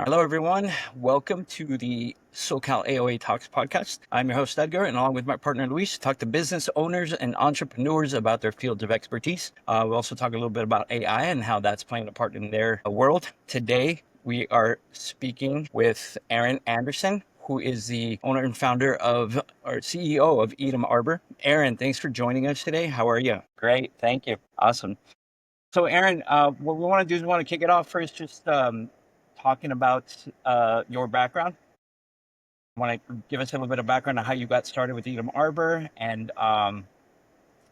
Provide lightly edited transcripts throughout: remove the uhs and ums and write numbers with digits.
Hello, everyone. Welcome to the SoCal A.I Talks podcast. I'm your host, Edgar, and along with my partner, Luis, talk to business owners and entrepreneurs about their fields of expertise. We'll also talk a little bit about AI and how that's playing a part in their world. Today, we are speaking with Erin Anderson, who is the owner and founder of, or CEO of Edom Arbor. Erin, thanks for joining us today. How are you? Great, thank you. Awesome. So, Erin, what we want to do is we want to kick it off first, just talking about your background. Want to give us a little bit of background on how you got started with Edom Arbor and a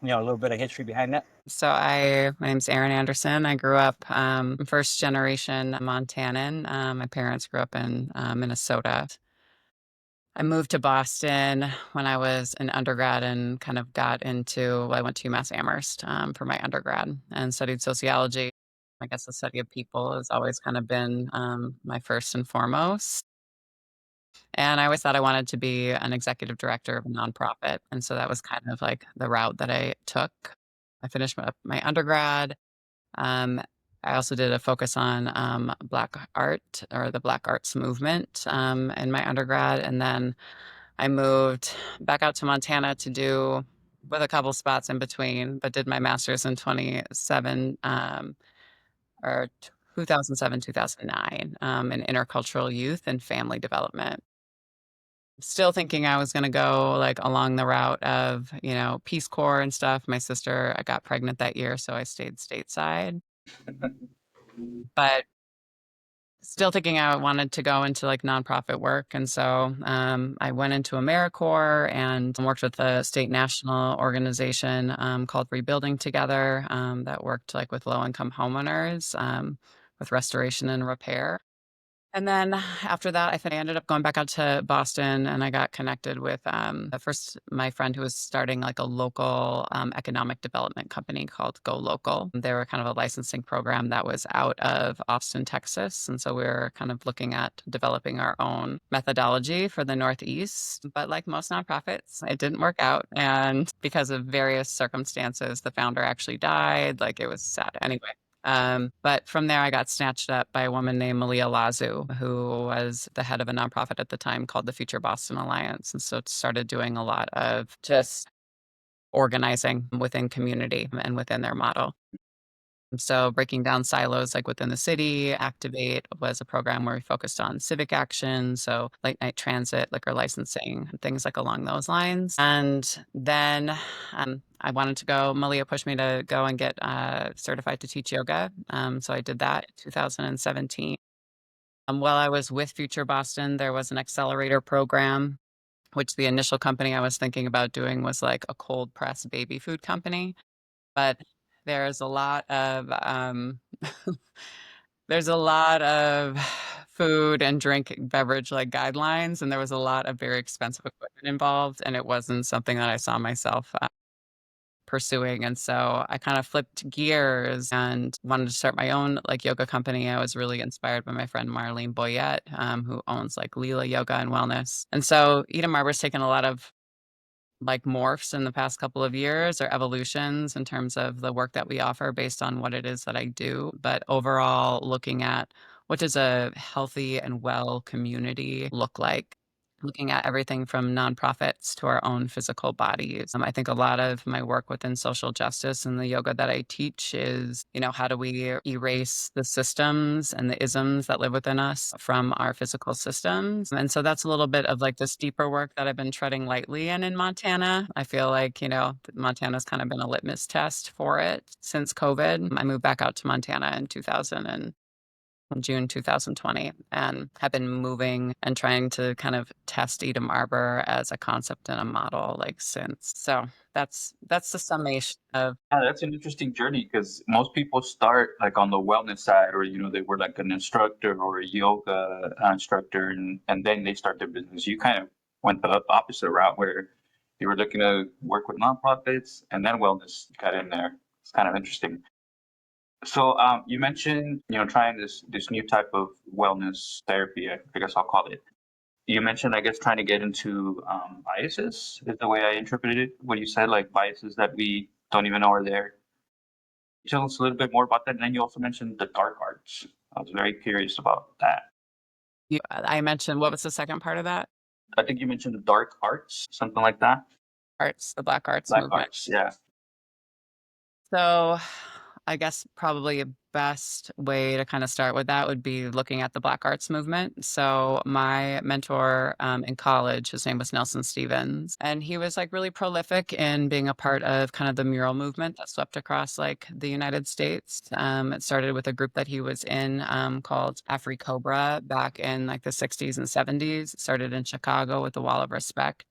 little bit of history behind that. My name's Erin Anderson. I grew up first generation Montanan. My parents grew up in Minnesota. I moved to Boston when I was an undergrad and kind of I went to UMass Amherst for my undergrad and studied sociology. I guess the study of people has always kind of been my first and foremost. And I always thought I wanted to be an executive director of a nonprofit. And so that was kind of like the route that I took. I finished my undergrad. Um, I also did a focus on Black art or the Black arts movement in my undergrad. And then I moved back out to Montana to do with a couple spots in between, but did my master's in 2007, 2009 in intercultural youth and family development. Still thinking I was gonna go, like, along the route of, Peace Corps and stuff. My sister, got pregnant that year, so I stayed stateside. But still thinking I wanted to go into, like, nonprofit work, and so, I went into AmeriCorps and worked with a state national organization, called Rebuilding Together, that worked, like, with low-income homeowners, with restoration and repair. And then after that, I ended up going back out to Boston and I got connected with my friend who was starting like a local economic development company called Go Local. They were kind of a licensing program that was out of Austin, Texas. And so we were kind of looking at developing our own methodology for the Northeast. But like most nonprofits, it didn't work out. And because of various circumstances, the founder actually died. Like it was sad. Anyway, but from there, I got snatched up by a woman named Malia Lazu, who was the head of a nonprofit at the time called the Future Boston Alliance. And so started doing a lot of just organizing within community and within their model. So breaking down silos like within the city, Activate was a program where we focused on civic action, so late night transit, liquor licensing, and things like along those lines. And then I wanted to go. Malia pushed me to go and get certified to teach yoga. So I did that in 2017. While I was with Future Boston, there was an accelerator program, which the initial company I was thinking about doing was like a cold press baby food company. But there's a lot of, there's a lot of food and drink beverage, like, guidelines, and there was a lot of very expensive equipment involved, and it wasn't something that I saw myself, pursuing, and so I kind of flipped gears and wanted to start my own, like, yoga company. I was really inspired by my friend Marlene Boyette, who owns, like, Leela Yoga and Wellness, and so Edom Arbor's taken a lot of like morphs in the past couple of years or evolutions in terms of the work that we offer based on what it is that I do. But overall, looking at what does a healthy and well community look like? Looking at everything from nonprofits to our own physical bodies. I think a lot of my work within social justice and the yoga that I teach is, how do we erase the systems and the isms that live within us from our physical systems? And so that's a little bit of like this deeper work that I've been treading lightly in Montana. I feel like, Montana's kind of been a litmus test for it since COVID. I moved back out to Montana in 2000 and June 2020 and have been moving and trying to kind of test Edom Arbor as a concept and a model like since. So that's the summation of Yeah, that's an interesting journey because most people start like on the wellness side, or they were like an instructor or a yoga instructor, and then they start their business. You kind of went the opposite route where you were looking to work with nonprofits, and then wellness got in there. It's kind of interesting. So you mentioned trying this new type of wellness therapy. I guess I'll call it. You mentioned, I guess, trying to get into biases, is the way I interpreted it. What you said, like biases that we don't even know are there. Tell us a little bit more about that. And then you also mentioned the dark arts. I was very curious about that. I mentioned, what was the second part of that? I think you mentioned the dark arts, something like that. Arts, the Black Arts Black movement. arts, yeah. So I guess probably a best way to kind of start with that would be looking at the Black Arts movement. So my mentor in college, his name was Nelson Stevens, and he was like really prolific in being a part of kind of the mural movement that swept across like the United States. It started with a group that he was in called Afri Cobra back in like the 60s and 70s. It started in Chicago with the Wall of Respect.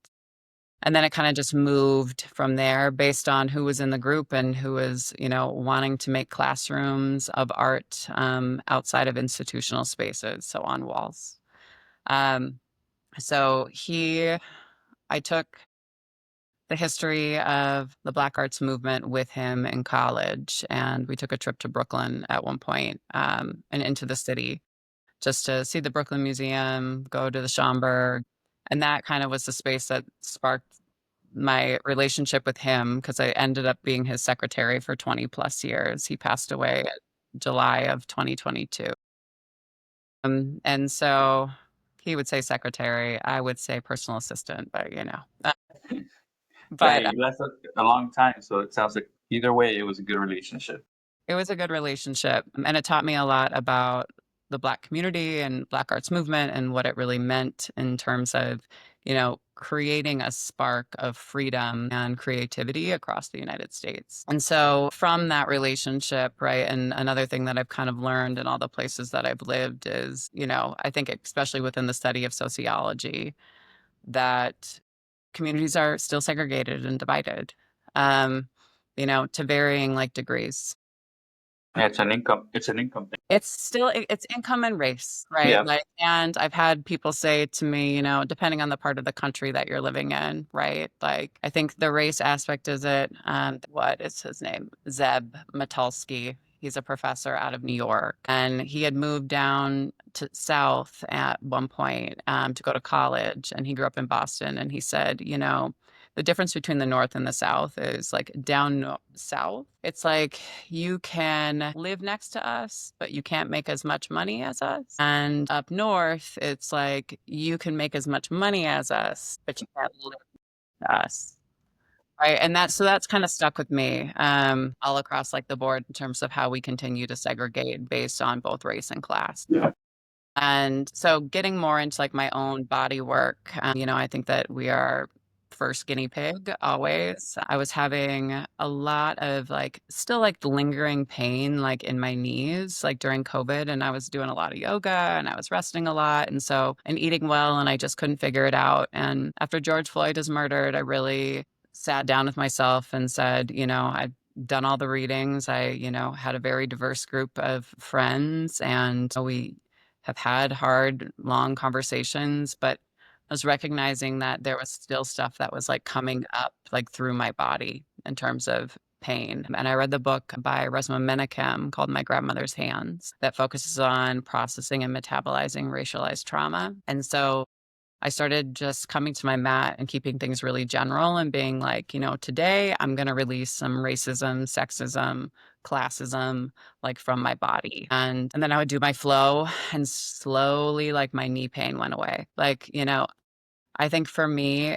And then it kind of just moved from there based on who was in the group and who was, wanting to make classrooms of art outside of institutional spaces, so on walls. Um, so I took the history of the Black Arts movement with him in college, and we took a trip to Brooklyn at one point, and into the city just to see the Brooklyn Museum, go to the Schomburg. And that kind of was the space that sparked my relationship with him because I ended up being his secretary for 20 plus years. He passed away in July of 2022. And so he would say secretary, I would say personal assistant, but Yeah, but you lasted a long time, so it sounds like either way, it was a good relationship. it was a good relationship. And it taught me a lot about the Black community and Black arts movement and what it really meant in terms of, creating a spark of freedom and creativity across the United States. And so from that relationship, right, and another thing that I've kind of learned in all the places that I've lived is, I think especially within the study of sociology, that communities are still segregated and divided, to varying like degrees. Yeah, it's an income thing. It's income and race, right? Yeah. Like, and I've had people say to me, depending on the part of the country that you're living in, right? Like, I think the race aspect is it. What is his name? Zeb Matulski. He's a professor out of New York, and he had moved down to South at one point to go to college, and he grew up in Boston, and he said, the difference between the North and the South is like down South. It's like you can live next to us, but you can't make as much money as us. And up North, it's like you can make as much money as us, but you can't live with us. Right. And that's kind of stuck with me all across like the board in terms of how we continue to segregate based on both race and class. Yeah. And so getting more into like my own body work, I think that we are first guinea pig always. I was having a lot of like still like lingering pain like in my knees like during COVID, and I was doing a lot of yoga and I was resting a lot and eating well, and I just couldn't figure it out. And after George Floyd was murdered, I really sat down with myself and said, I've done all the readings. I, had a very diverse group of friends, and we have had hard, long conversations, but I was recognizing that there was still stuff that was like coming up like through my body in terms of pain. And I read the book by Resmaa Menakem called My Grandmother's Hands that focuses on processing and metabolizing racialized trauma. And so I started just coming to my mat and keeping things really general and being like, today I'm going to release some racism, sexism, classism, like from my body. And then I would do my flow, and slowly like my knee pain went away. Like, I think for me,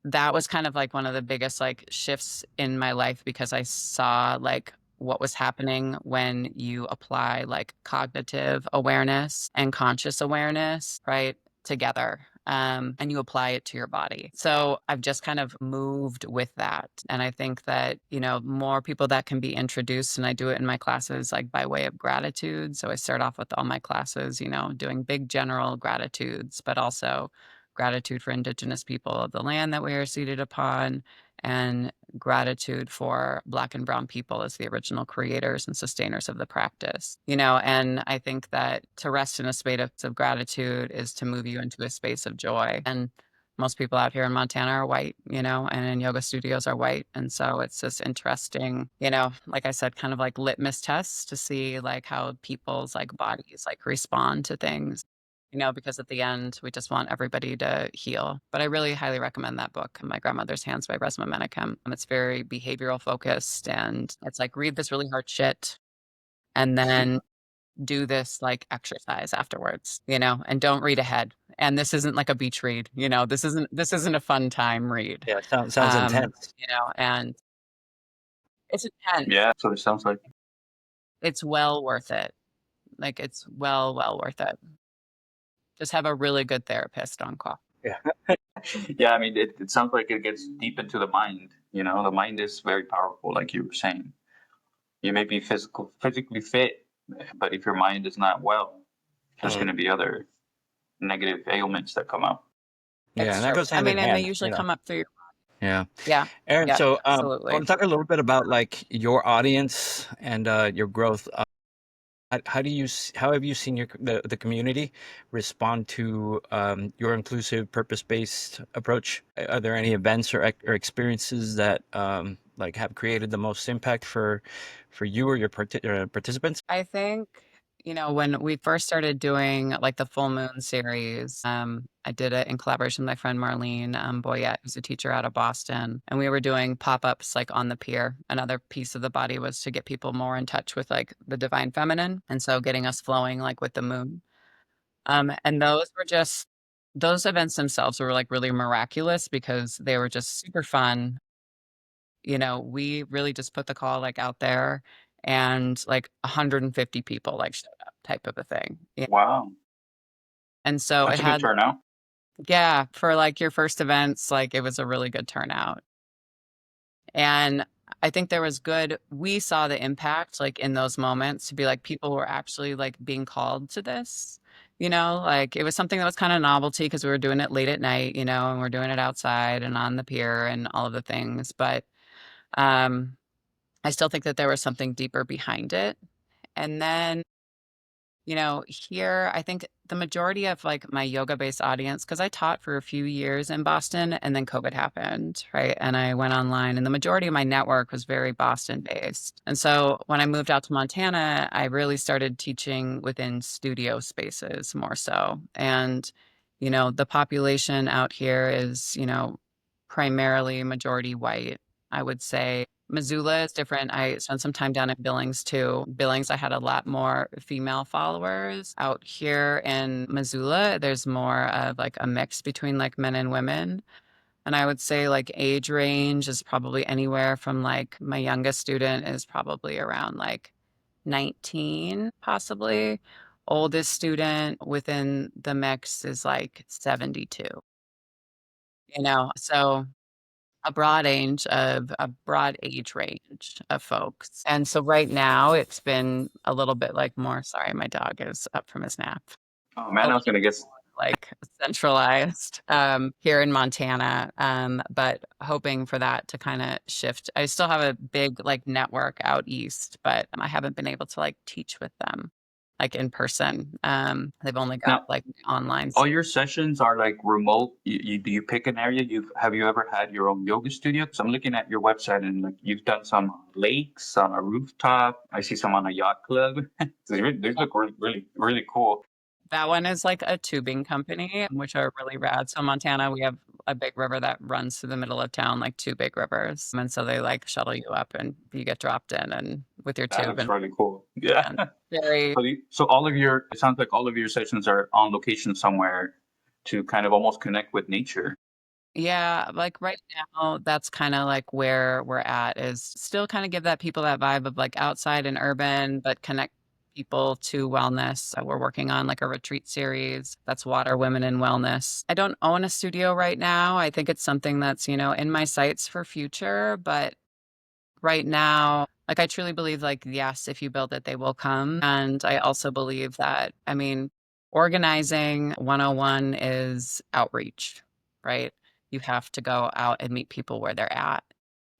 that was kind of like one of the biggest like shifts in my life because I saw like what was happening when you apply like cognitive awareness and conscious awareness, right, together. And you apply it to your body. So I've just kind of moved with that. And I think that, more people that can be introduced, and I do it in my classes like by way of gratitude. So I start off with all my classes, doing big general gratitudes, but also gratitude for Indigenous people of the land that we are seated upon, and gratitude for Black and Brown people as the original creators and sustainers of the practice. And I think that to rest in a space of gratitude is to move you into a space of joy. And most people out here in Montana are white, and in yoga studios are white. And so it's this interesting, like I said, kind of like litmus tests to see like how people's like bodies like respond to things, because at the end, we just want everybody to heal. But I really highly recommend that book, My Grandmother's Hands by Resmaa Menakem. It's very behavioral focused, and it's like, read this really hard shit and then do this like exercise afterwards, and don't read ahead. And this isn't like a beach read, this isn't a fun time read. Yeah, sounds intense. And it's intense. Yeah, so it sounds like. It's well worth it. Like it's well worth it. Just have a really good therapist on call. Yeah. Yeah, I mean, it sounds like it gets deep into the mind. The mind is very powerful, like you were saying. You may be physically fit, but if your mind is not well, there's Mm. going to be other negative ailments that come up. Yeah, It's and that true. goes I hand in mean, and they hand, usually come up through your Yeah. yeah. Erin, Yeah, so I absolutely. want to talk a little bit about like your audience and your growth. How have you seen the community respond to your inclusive, purpose-based approach? Are there any events or experiences that like have created the most impact for you or your participants? I think, when we first started doing like the full moon series, I did it in collaboration with my friend Marlene Boyette, who's a teacher out of Boston. And we were doing pop-ups like on the pier. Another piece of the body was to get people more in touch with like the divine feminine. And so getting us flowing like with the moon. And those events themselves were like really miraculous because they were just super fun. We really just put the call like out there and like 150 people like showed up type of a thing. Yeah. Wow, And so it that's a good had, turnout. yeah, for like your first events, like it was a really good turnout. And I think we saw the impact like in those moments to be like people were actually like being called to this, like it was something that was kind of novelty because we were doing it late at night, and we're doing it outside and on the pier and all of the things. But, um, I still think that there was something deeper behind it. And then, here, I think the majority of like my yoga based audience, because I taught for a few years in Boston and then COVID happened, right? And I went online, and the majority of my network was very Boston based. And so when I moved out to Montana, I really started teaching within studio spaces more so. And, the population out here is, primarily majority white. I would say Missoula is different. I spent some time down in Billings too. Billings, I had a lot more female followers. Out here in Missoula, there's more of like a mix between like men and women. And I would say like age range is probably anywhere from like my youngest student is probably around like 19, possibly. Oldest student within the mix is like 72, so a broad age range of folks. And so right now it's been a little bit like more, sorry, my dog is up from his nap. Oh A man, I little was gonna guess. like centralized here in Montana, but hoping for that to kind of shift. I still have a big like network out east, but I haven't been able to like teach with them like in person. They've only got Now, like online. all your sessions are like remote. Do you pick an area? Have you ever had your own yoga studio? Because I'm looking at your website and like you've done some on lakes, on a rooftop. I see some on a yacht club. These look really, really, really cool. That one is like a tubing company, which are really rad. So Montana, we have a big river that runs through the middle of town, like two big rivers. And so they like shuttle you up and you get dropped in and with your That tube looks and, really cool. Yeah. and very, So it sounds like all of your sessions are on location somewhere to kind of almost connect with nature. yeah, like right now, that's kind of like where we're at is still kind of give that people that vibe of like outside and urban, but connect people to wellness. We're working on like a retreat series that's water, women, and wellness. I don't own a studio right now. I think it's something that's, in my sights for future, but right now, like I truly believe like, yes, if you build it, they will come. And I also believe that, I mean, organizing 101 is outreach, right? You have to go out and meet people where they're at.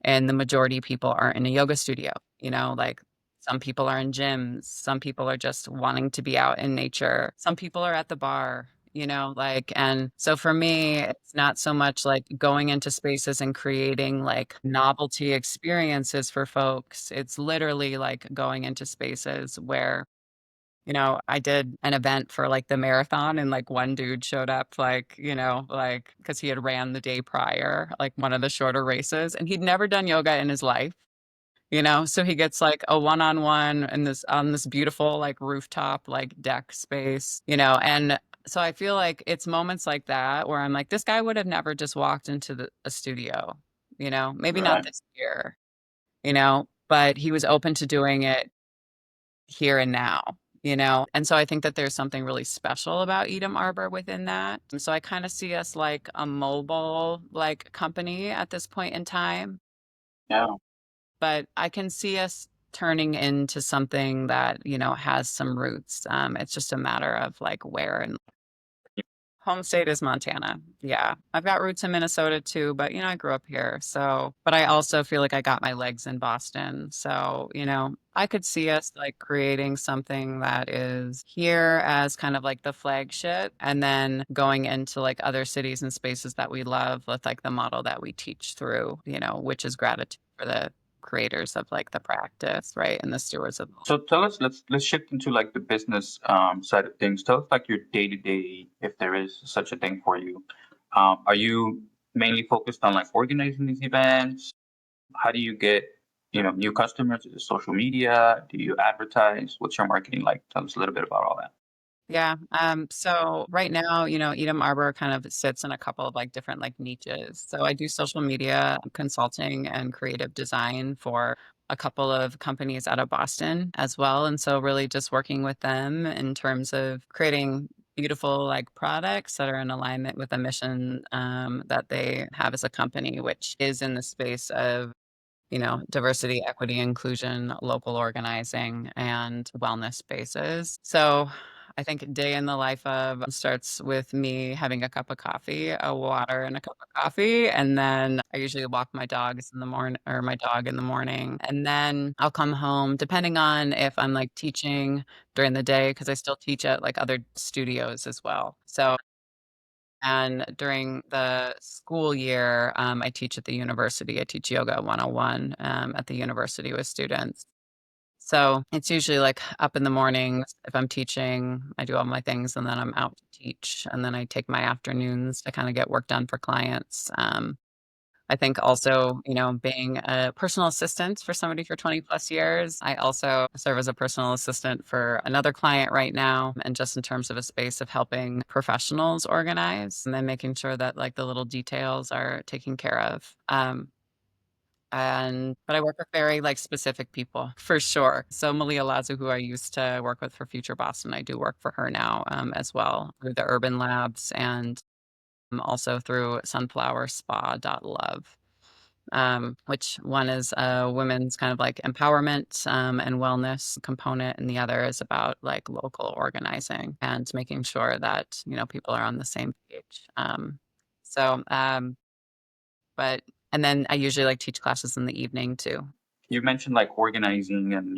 And the majority of people aren't in a yoga studio, like some people are in gyms, some people are just wanting to be out in nature, some people are at the bar, like, and so for me, it's not so much like going into spaces and creating like novelty experiences for folks. It's literally like going into spaces where I did an event for like the marathon and like one dude showed up like, like because he had ran the day prior, like one of the shorter races, and he'd never done yoga in his life. So he gets like a one-on-one in this on this beautiful like rooftop like deck space, and so I feel like it's moments like that where I'm like, this guy would have never just walked into a studio, maybe not Right. this year, but he was open to doing it here and now, and so I think that there's something really special about Edom Arbor within that. And so I kind of see us like a mobile like company at this point in time, Yeah. but I can see us turning into something that, has some roots. It's just a matter of like where, and home state is Montana. Yeah. I've got roots in Minnesota too, but I grew up here. So, but I also feel like I got my legs in Boston. So, I could see us like creating something that is here as kind of like the flagship and then going into like other cities and spaces that we love with like the model that we teach through, which is gratitude for the creators of like the practice, right? And the stewards of. So tell us, let's shift into like the business side of things. Tell us like your day to day, if there is such a thing for you. Are you mainly focused on like organizing these events? How do you get, new customers? Is it social media? Do you advertise? What's your marketing like? Tell us a little bit about all that. Yeah. So right now, Edom Arbor kind of sits in a couple of like different like niches. So I do social media consulting and creative design for a couple of companies out of Boston as well. And so really just working with them in terms of creating beautiful like products that are in alignment with a mission that they have as a company, which is in the space of diversity, equity, inclusion, local organizing, and wellness spaces. So I think a day in the life of starts with me having a cup of coffee, a water and a cup of coffee. And then I usually walk my dogs in the morning or my dog in the morning. And then I'll come home, depending on if I'm like teaching during the day, because I still teach at like other studios as well. So and during the school year, I teach at the university. I teach yoga 101 at the university with students. So it's usually like up in the mornings. If I'm teaching, I do all my things and then I'm out to teach. And then I take my afternoons to kind of get work done for clients. I think also, being a personal assistant for somebody for 20 plus years, I also serve as a personal assistant for another client right now. And just in terms of a space of helping professionals organize and then making sure that like the little details are taken care of. But I work with very like specific people for sure. So Malia Lazu, who I used to work with for Future Boston, I do work for her now as well through the Urban Labs and also through sunflowerspa.love, which one is a women's kind of like empowerment and wellness component, and the other is about like local organizing and making sure that people are on the same page. So, but and then I usually like teach classes in the evening too. You mentioned like organizing and,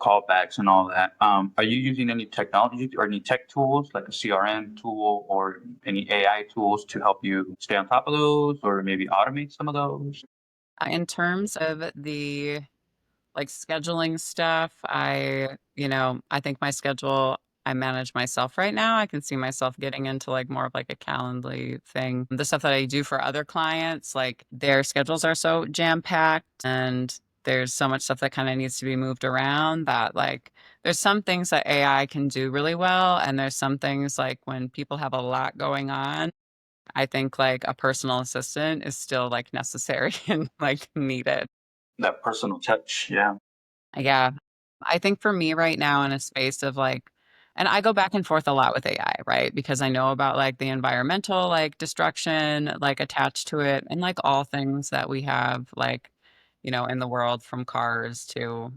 callbacks and all that. Are you using any technology or any tech tools like a CRM tool or any AI tools to help you stay on top of those or maybe automate some of those? In terms of the like scheduling stuff, I think my schedule, I manage myself right now. I can see myself getting into like more of like a Calendly thing. The stuff that I do for other clients, like their schedules are so jam-packed and there's so much stuff that kind of needs to be moved around that like there's some things that AI can do really well. And there's some things like when people have a lot going on, I think like a personal assistant is still like necessary and like needed. That personal touch. Yeah. Yeah. I think for me right now in a space of like, and I go back and forth a lot with AI, right? Because I know about like the environmental like destruction like attached to it and like all things that we have like, in the world from cars to,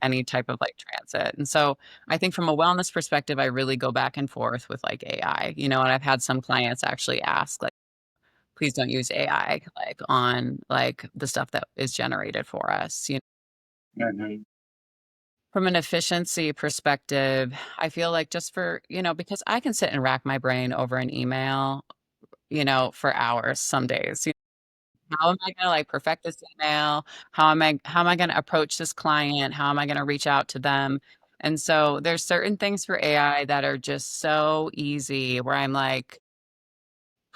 any type of like transit. And so I think from a wellness perspective, I really go back and forth with like AI, and I've had some clients actually ask like, please don't use AI like on like the stuff that is generated for us. Mhm. From an efficiency perspective, I feel like just for, because I can sit and rack my brain over an email, for hours some days. How am I gonna like perfect this email? How am I gonna approach this client? How am I gonna reach out to them? And so there's certain things for AI that are just so easy where I'm like,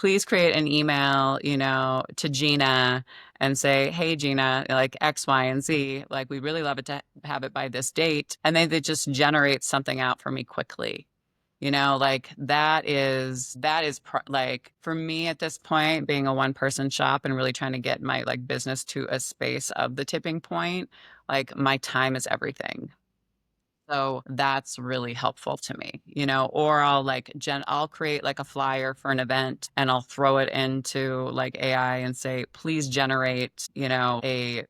please create an email, to Gina and say, hey, Gina, like X, Y, and Z, like we really love it to have it by this date. And then they just generate something out for me quickly. Like like for me at this point, being a one person shop and really trying to get my like business to a space of the tipping point, like my time is everything. So that's really helpful to me, or I'll create like a flyer for an event and I'll throw it into like AI and say, please generate, a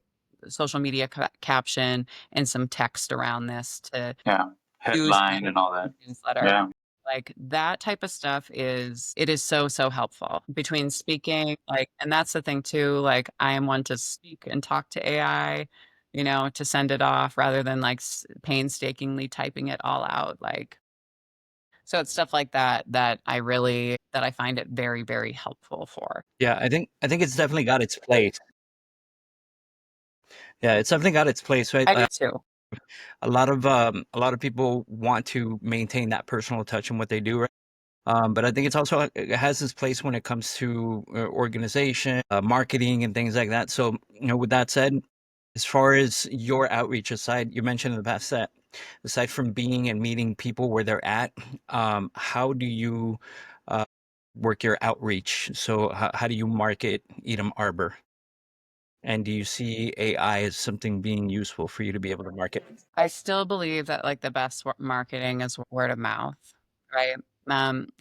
social media caption and some text around this to Yeah. use Headline and all that. newsletter. Yeah. Like that type of stuff it is so, so helpful between speaking, and that's the thing too, like I am one to speak and talk to AI, to send it off rather than like painstakingly typing it all out. So it's stuff like that I find it very, very helpful for. Yeah, I think it's definitely got its place. Yeah, it's definitely got its place, right? I do too. A lot of people want to maintain that personal touch in what they do, right? But I think it has its place when it comes to organization, marketing, and things like that. So, with that said, as far as your outreach aside, you mentioned in the past that aside from being and meeting people where they're at, how do you uh, work your outreach? So, how do you market Edom Arbor? And do you see AI as something being useful for you to be able to market? I still believe that like the best marketing is word of mouth, right?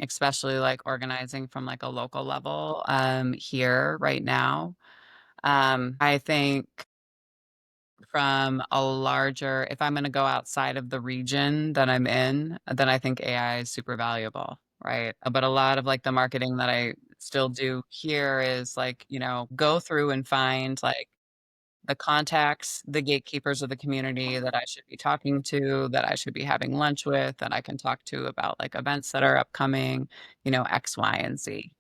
Especially like organizing from like a local level here right now. I think from a larger, if I'm going to go outside of the region that I'm in, then I think AI is super valuable, right? But a lot of like the marketing that I still do here is like, go through and find like the contacts, the gatekeepers of the community that I should be talking to, that I should be having lunch with, that I can talk to about like events that are upcoming, X, Y, and Z.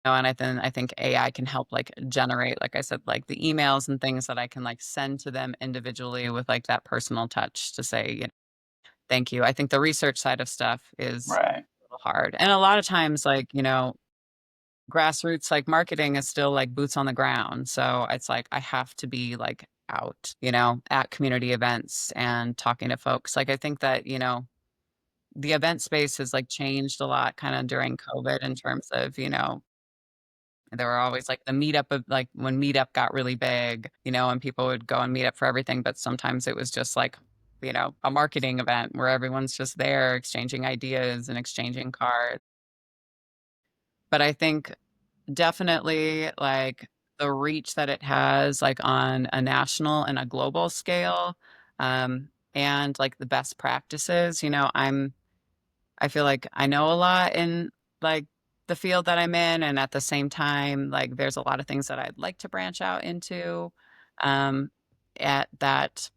And I think AI can help like generate, like I said, like the emails and things that I can like send to them individually with like that personal touch to say, thank you. I think the research side of stuff is Right. a little hard. And a lot of times, like, grassroots like marketing is still like boots on the ground. So it's like I have to be like out, at community events and talking to folks. Like I think that, the event space has like changed a lot kind of during COVID in terms of, there were always like the meetup of like when meetup got really big, and people would go and meet up for everything. But sometimes it was just like, a marketing event where everyone's just there exchanging ideas and exchanging cards. But I think definitely like the reach that it has like on a national and a global scale, and like the best practices, I feel like I know a lot in like the field that I'm in, and at the same time, like there's a lot of things that I'd like to branch out into, um, at that,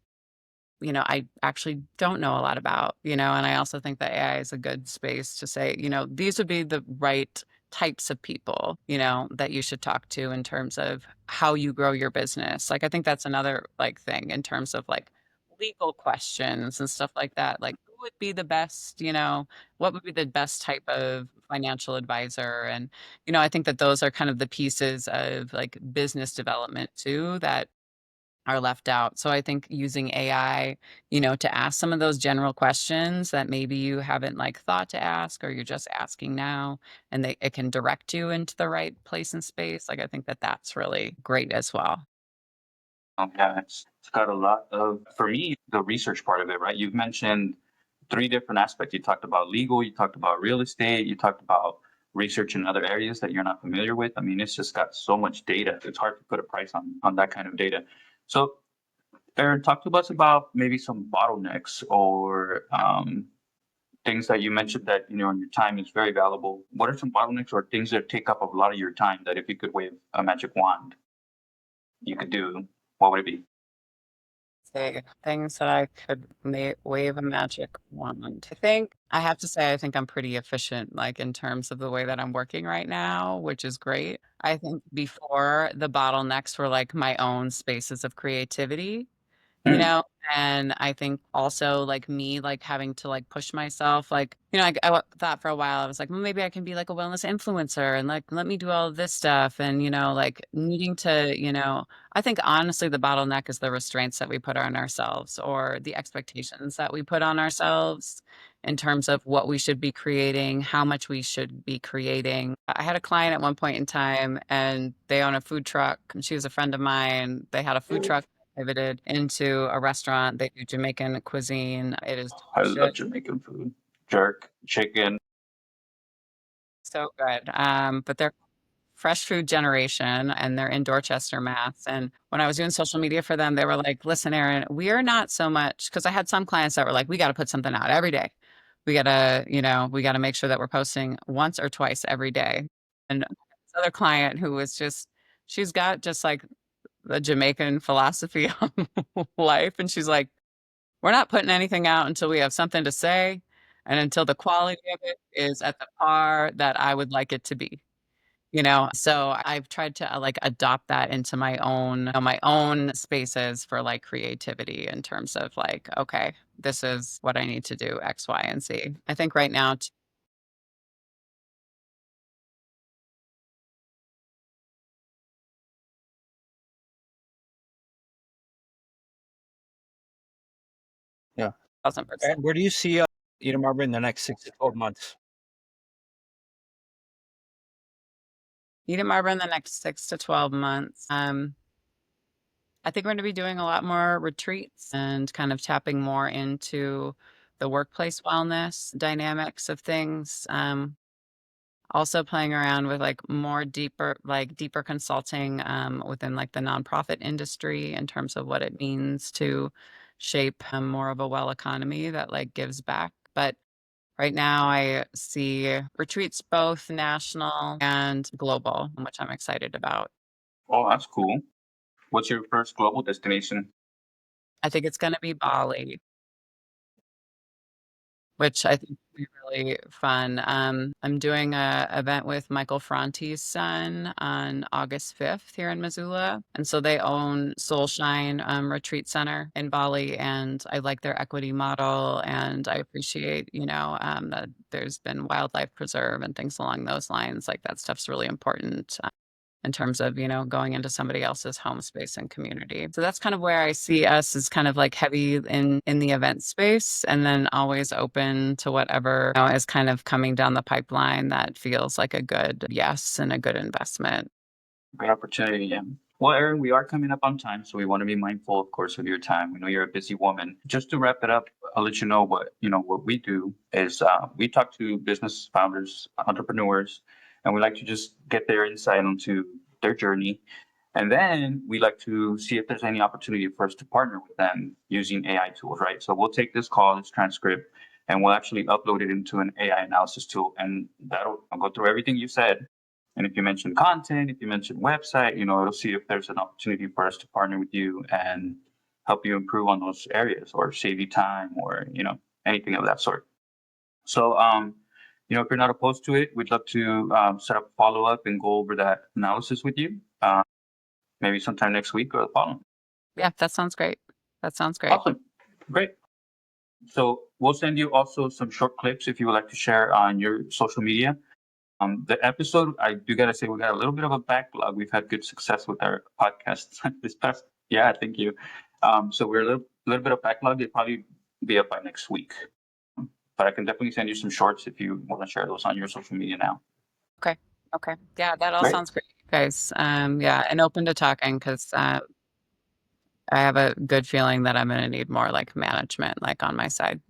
I actually don't know a lot about, and I also think that AI is a good space to say, these would be the right types of people, that you should talk to in terms of how you grow your business. Like, I think that's another like thing in terms of like legal questions and stuff like that. Like, who would be the best, what would be the best type of financial advisor? And, I think that those are kind of the pieces of like business development too that are left out. So I think using AI, to ask some of those general questions that maybe you haven't like thought to ask or you're just asking now, and it can direct you into the right place and space. Like I think that that's really great as well. Yeah, it's got a lot of, for me, the research part of it, right? You've mentioned three different aspects. You talked about legal, you talked about real estate, you talked about research in other areas that you're not familiar with. I mean, it's just got so much data. It's hard to put a price on that kind of data. So, Erin, talk to us about maybe some bottlenecks or things that you mentioned that, and your time is very valuable. What are some bottlenecks or things that take up a lot of your time that if you could wave a magic wand, you could do? What would it be? Say things that I could wave a magic wand. I have to say, I think I'm pretty efficient, like in terms of the way that I'm working right now, which is great. I think before the bottlenecks were like my own spaces of creativity, you know? And I think also like me, like having to like push myself, like, thought for a while, I was like, well, maybe I can be like a wellness influencer and like, let me do all of this stuff. And, like needing to, I think honestly, the bottleneck is the restraints that we put on ourselves or the expectations that we put on ourselves in terms of what we should be creating, how much we should be creating. I had a client at one point in time and they own a food truck. And she was a friend of mine. They had a food truck pivoted into a restaurant. They do Jamaican cuisine. It is I delicious, love Jamaican food. Jerk, chicken. so good. But they're fresh food generation and they're in Dorchester, Mass. And when I was doing social media for them, they were like, listen, Erin, we are not so much because I had some clients that were like, we got to put something out every day. We got to make sure that we're posting once or twice every day. And this other client who was she's got just like the Jamaican philosophy on life. And she's like, we're not putting anything out until we have something to say and until the quality of it is at the par that I would like it to be. So I've tried to like adopt that into my own spaces for like creativity in terms of like, okay, this is what I need to do X, Y, and Z. I think right now, Yeah. 1000%. And where do you see Edom Arbor in the next 6 to 12 months? Edom Arbor in the next 6 to 12 months. I think we're going to be doing a lot more retreats and kind of tapping more into the workplace wellness dynamics of things. Also playing around with like deeper consulting within like the nonprofit industry in terms of what it means to shape more of a well economy that like gives back. But right now I see retreats both national and global, which I'm excited about. Oh, that's cool. What's your first global destination? I think it's going to be Bali, which I think will be really fun. I'm doing a event with Michael Franti's son on August 5th here in Missoula. And so they own Soulshine Retreat Center in Bali, and I like their equity model. And I appreciate, that there's been wildlife preserve and things along those lines. Like that stuff's really important in terms of, going into somebody else's home space and community. So that's kind of where I see us as kind of like heavy in the event space and then always open to whatever is kind of coming down the pipeline that feels like a good yes and a good investment. Great opportunity, yeah. Well, Erin, we are coming up on time, so we want to be mindful, of course, of your time. We know you're a busy woman. Just to wrap it up, I'll let you know what we do is we talk to business founders, entrepreneurs, and we like to just get their insight into their journey. And then we like to see if there's any opportunity for us to partner with them using AI tools, right? So we'll take this call, this transcript, and we'll actually upload it into an AI analysis tool, and that'll go through everything you said. And if you mention content, if you mention website, it'll see if there's an opportunity for us to partner with you and help you improve on those areas or save you time or, anything of that sort. So, if you're not opposed to it, we'd love to set up follow up and go over that analysis with you, maybe sometime next week or the following. Yeah, that sounds great. That sounds great. Awesome. Great. So we'll send you also some short clips if you would like to share on your social media. The episode, I do gotta say, we got a little bit of a backlog. We've had good success with our podcasts this past. Yeah, thank you. So we're a little bit of backlog. It'll probably be up by next week, but I can definitely send you some shorts if you want to share those on your social media now. Okay. Okay. Yeah, that all Great. sounds great, guys. Yeah, and open to talking because I have a good feeling that I'm going to need more like management, like on my side.